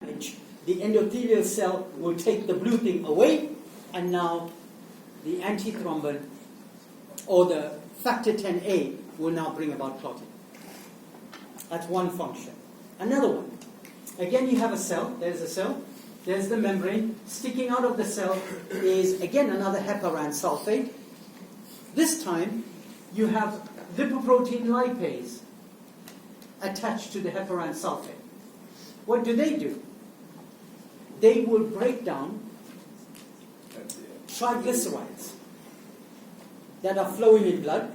the endothelial cell will take the blue thing away, and now the antithrombin or the factor 10A will now bring about clotting. That's one function. Another one. Again, you have a cell. There's a cell. There's the membrane. Sticking out of the cell is, again, another heparan sulfate. This time, you have lipoprotein lipase attached to the heparan sulfate. What do? They will break down triglycerides that are flowing in blood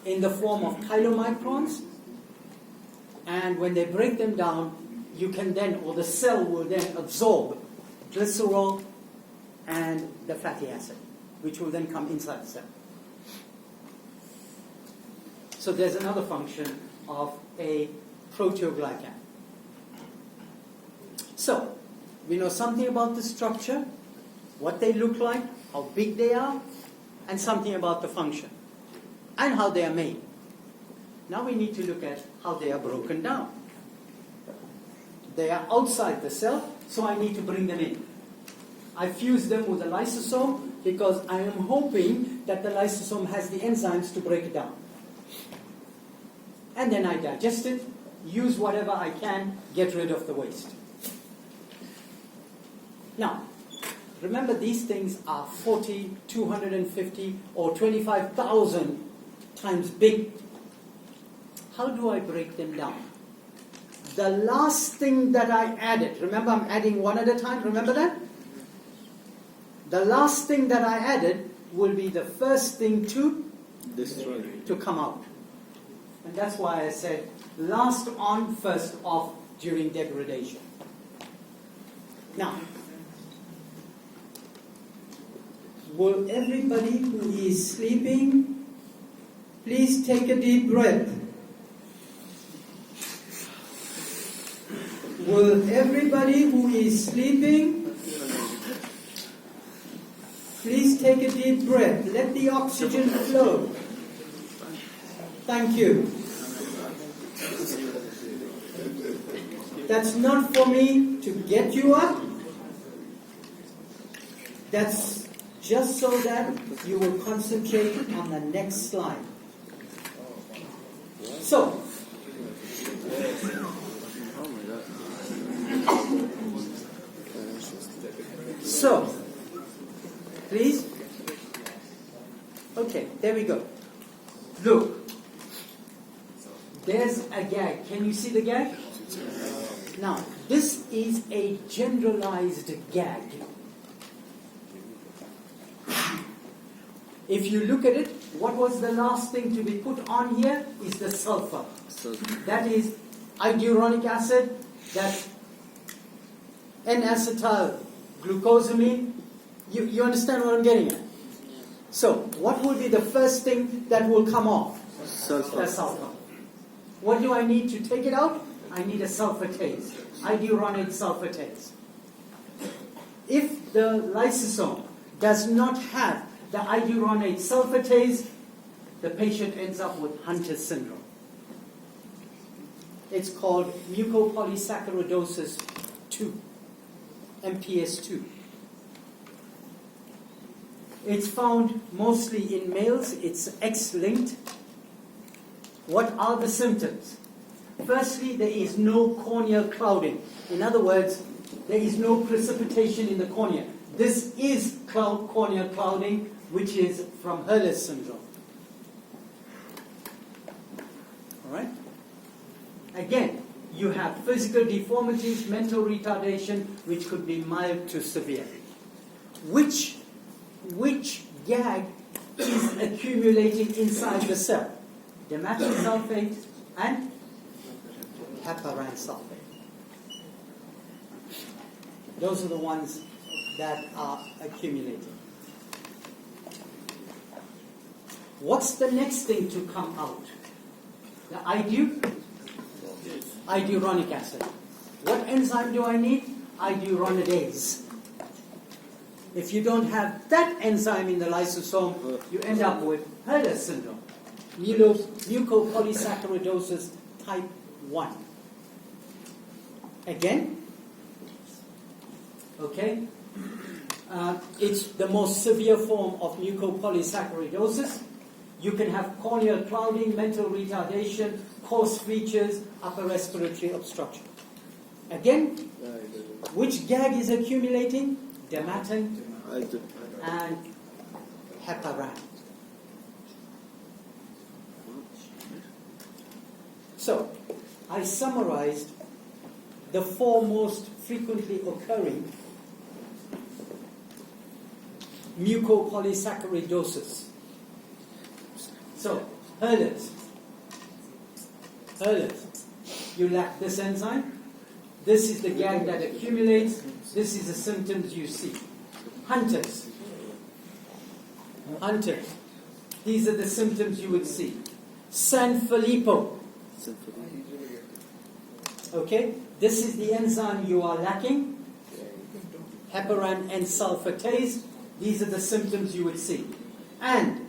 in the form of chylomicrons, and when they break them down, you can then, or the cell will then absorb glycerol and the fatty acid, which will then come inside the cell. So there's another function of a proteoglycan. So, we know something about the structure, what they look like, how big they are, and something about the function, and how they are made. Now we need to look at how they are broken down. They are outside the cell, so I need to bring them in. I fuse them with a lysosome because I am hoping that the lysosome has the enzymes to break it down. And then I digest it, use whatever I can, get rid of the waste. Now, remember these things are 40, 250, or 25,000 times big. How do I break them down? The last thing that I added, remember I'm adding one at a time, remember that? The last thing that I added will be the first thing to destroy, to come out. And that's why I said last on, first off during degradation. Now, will everybody who is sleeping please take a deep breath? Will everybody who is sleeping please take a deep breath? Let the oxygen flow. Thank you. That's not for me to get you up. That's just so that you will concentrate on the next slide. So, please. Okay, there we go. Look, there's a gag. Can you see the gag? Now, this is a generalized gag. If you look at it, what was the last thing to be put on here is the sulfur. That is iduronate acid, that's N-acetyl glucosamine. You understand what I'm getting at? So, what will be the first thing that will come off? Sulfur. The sulfur. What do I need to take it out? I need a sulfatase, iduronate sulfatase. If the lysosome does not have the iduronate sulfatase, the patient ends up with Hunter's syndrome. It's called mucopolysaccharidosis 2, MPS 2. It's found mostly in males. It's X-linked. What are the symptoms? Firstly, there is no corneal clouding. In other words, there is no precipitation in the cornea. This is corneal clouding, which is from Hurler's syndrome. All right? Again, you have physical deformities, mental retardation, which could be mild to severe. Which gag is accumulating inside the cell? Dimethyl sulfate and heparan sulfate. Those are the ones that are accumulating. What's the next thing to come out? The iduronic acid. What enzyme do I need? Iduronidase. If you don't have that enzyme in the lysosome, you end up with Hurler's syndrome, mucopolysaccharidosis type 1. Again, Okay? It's the most severe form of mucopolysaccharidosis. You can have corneal clouding, mental retardation, coarse features, upper respiratory obstruction. Again, which gag is accumulating? Dermatan and heparan. So, I summarized the 4 most frequently occurring mucopolysaccharidosis. So, Hurlers, you lack this enzyme. This is the gag that accumulates. This is the symptoms you see. Hunters, these are the symptoms you would see. Sanfilippo, okay, this is the enzyme you are lacking. Heparan N sulfatase, these are the symptoms you would see. And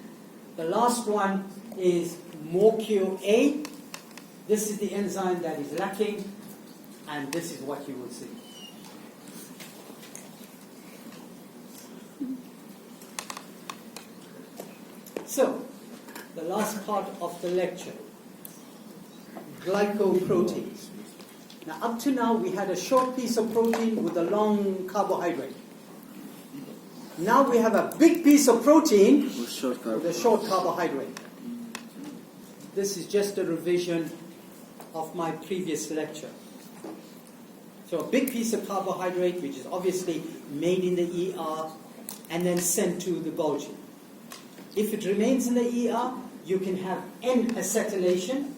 the last one is MORQ-A. This is the enzyme that is lacking, and this is what you will see. So, the last part of the lecture, glycoproteins. Now, up to now, we had a short piece of protein with a long carbohydrate. Now we have a big piece of protein with a short carbohydrate. This is just a revision of my previous lecture. So a big piece of carbohydrate, which is obviously made in the ER and then sent to the Golgi. If it remains in the ER, you can have N-acetylation.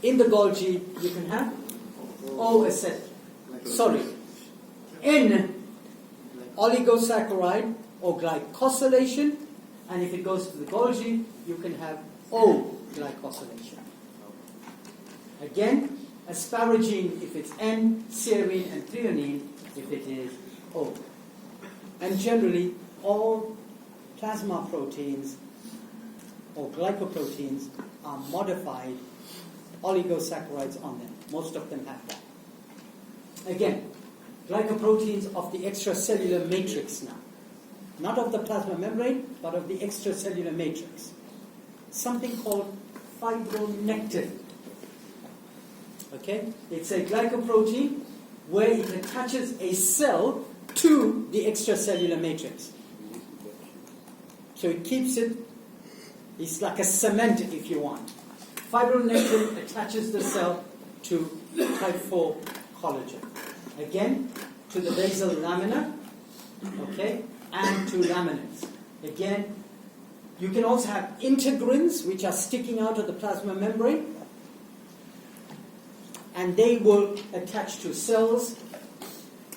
In the Golgi, you can have N-oligosaccharide or glycosylation. And if it goes to the Golgi, you can have O-glycosylation. Again, asparagine if it's N, serine and threonine if it is O. And generally, all plasma proteins or glycoproteins are modified oligosaccharides on them. Most of them have that. Again, glycoproteins of the extracellular matrix now. Not of the plasma membrane, but of the extracellular matrix. Something called fibronectin. Okay? It's a glycoprotein where it attaches a cell to the extracellular matrix. So it keeps it, it's like a cement if you want. Fibronectin attaches the cell to type 4 collagen. Again, to the basal lamina, okay, and to laminates. Again, you can also have integrins which are sticking out of the plasma membrane, and they will attach to cells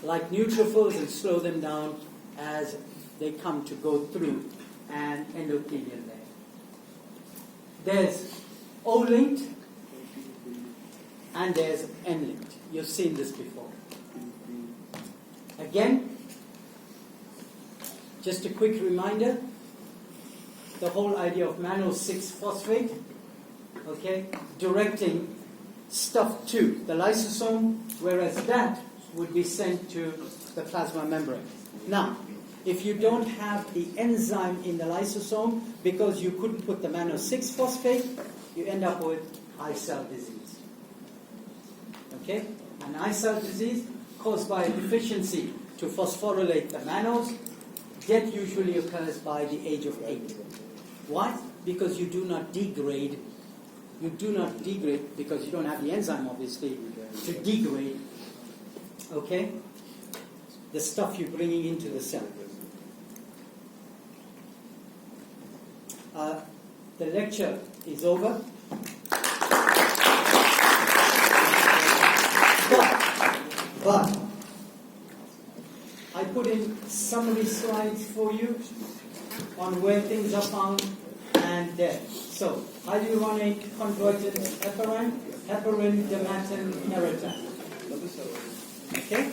like neutrophils and slow them down as they come to go through an endothelial layer. There's O-linked and there's N-linked. You've seen this before. Again, just a quick reminder, the whole idea of mannose-6-phosphate, okay, directing stuff to the lysosome, whereas that would be sent to the plasma membrane. Now, if you don't have the enzyme in the lysosome, because you couldn't put the mannose-6-phosphate, you end up with eye cell disease. Okay? An eye cell disease caused by a deficiency to phosphorylate the mannose. Death usually occurs by the age of 8. Why? Because you do not degrade. You do not degrade because you don't have the enzyme, obviously, to degrade, okay, the stuff you're bringing into the cell. The lecture is over. But I put in summary slides for you on where things are found and there. So, hyaluronate converted heparin, dermatan, neratan. Okay?